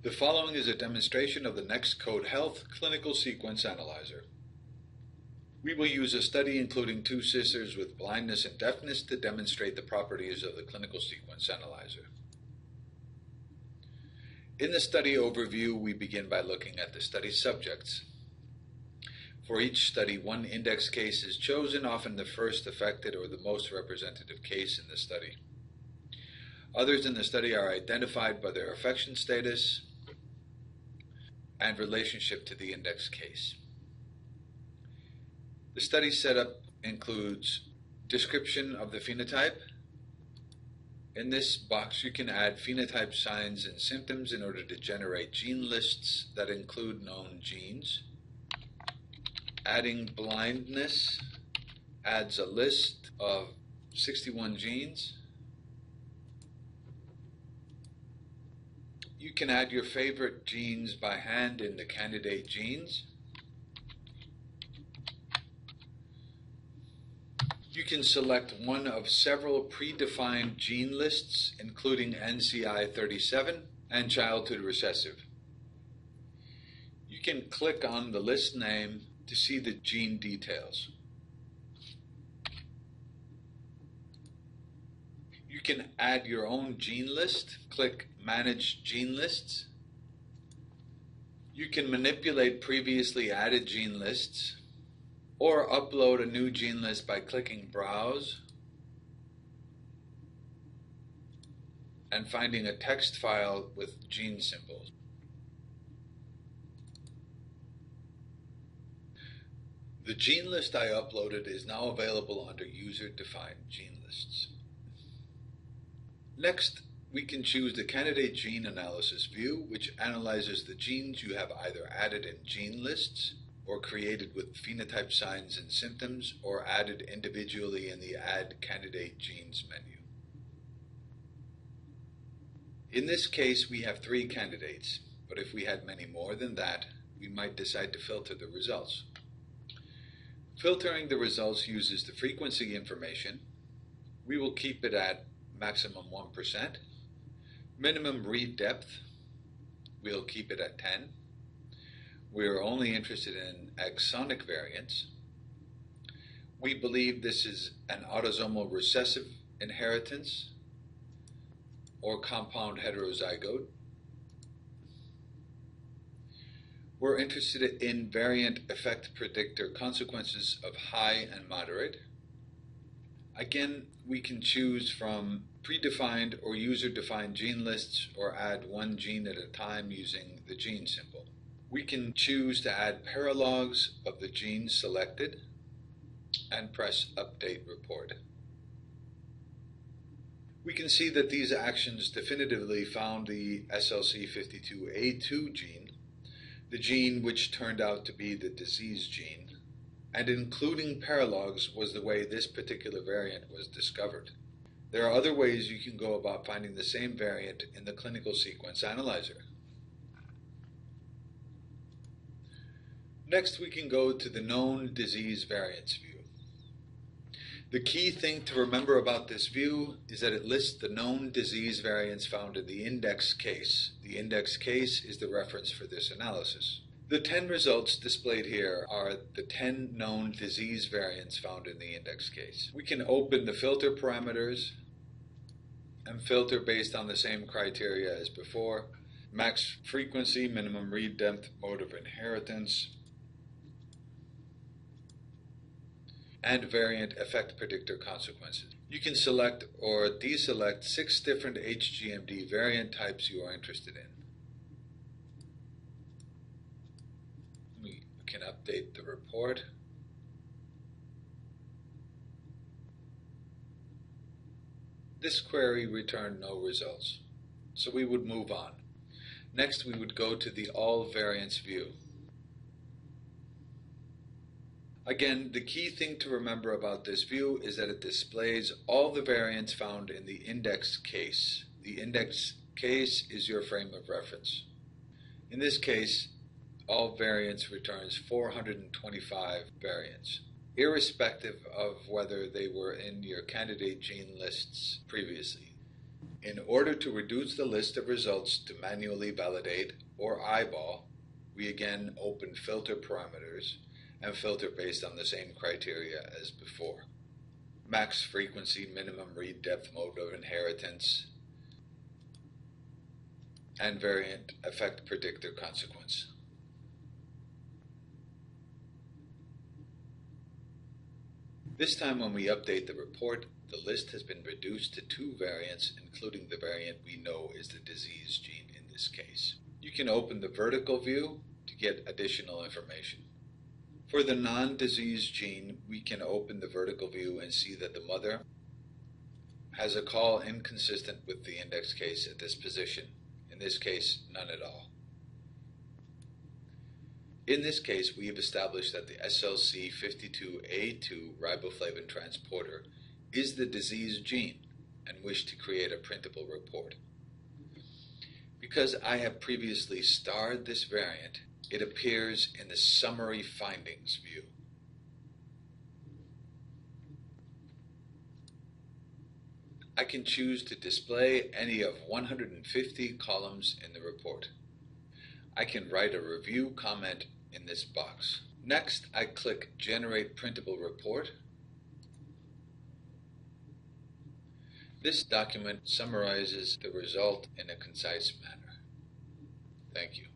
The following is a demonstration of the NextCode Health Clinical Sequence Analyzer. We will use a study including two sisters with blindness and deafness to demonstrate the properties of the Clinical Sequence Analyzer. In the study overview, we begin by looking at the study subjects. For each study, one index case is chosen, often the first affected or the most representative case in the study. Others in the study are identified by their affection status and relationship to the index case. The study setup includes description of the phenotype. In this box, you can add phenotype signs and symptoms in order to generate gene lists that include known genes. Adding blindness adds a list of 61 genes. You can add your favorite genes by hand in the candidate genes. You can select one of several predefined gene lists, including NCI 37 and childhood recessive. You can click on the list name to see the gene details. You can add your own gene list. Click Manage Gene Lists. You can manipulate previously added gene lists or upload a new gene list by clicking Browse and finding a text file with gene symbols. The gene list I uploaded is now available under User-Defined Gene Lists. Next, we can choose the Candidate Gene Analysis view, which analyzes the genes you have either added in gene lists or created with phenotype signs and symptoms or added individually in the Add Candidate Genes menu. In this case, we have 3 candidates, but if we had many more than that, we might decide to filter the results. Filtering the results uses the frequency information. We will keep it at maximum 1%. Minimum read depth, we'll keep it at 10. We're only interested in exonic variants. We believe this is an autosomal recessive inheritance or compound heterozygote. We're interested in variant effect predictor consequences of high and moderate. Again, we can choose from predefined or user-defined gene lists or add one gene at a time using the gene symbol. We can choose to add paralogs of the genes selected and press Update Report. We can see that these actions definitively found the SLC52A2 gene, the gene which turned out to be the disease gene, and including paralogs was the way this particular variant was discovered. There are other ways you can go about finding the same variant in the Clinical Sequence Analyzer. Next, we can go to the Known Disease Variants view. The key thing to remember about this view is that it lists the known disease variants found in the index case. The index case is the reference for this analysis. The 10 results displayed here are the 10 known disease variants found in the index case. We can open the filter parameters and filter based on the same criteria as before: max frequency, minimum read depth, mode of inheritance, and variant effect predictor consequences. You can select or deselect 6 different HGMD variant types you are interested in. We can update the report. This query returned no results, so we would move on. Next, we would go to the All Variants view. Again, the key thing to remember about this view is that it displays all the variants found in the index case. The index case is your frame of reference. In this case, all variants returns 425 variants, irrespective of whether they were in your candidate gene lists previously. In order to reduce the list of results to manually validate or eyeball, we again open filter parameters and filter based on the same criteria as before. Max frequency, minimum read depth, mode of inheritance, and variant effect predictor consequence. This time when we update the report, the list has been reduced to 2 variants, including the variant we know is the disease gene in this case. You can open the vertical view to get additional information. For the non-disease gene, we can open the vertical view and see that the mother has a call inconsistent with the index case at this position. In this case, none at all. In this case, we have established that the SLC52A2 riboflavin transporter is the disease gene and wish to create a printable report. Because I have previously starred this variant, it appears in the Summary Findings view. I can choose to display any of 150 columns in the report. I can write a review comment in this box. Next, I click Generate Printable Report. This document summarizes the result in a concise manner. Thank you.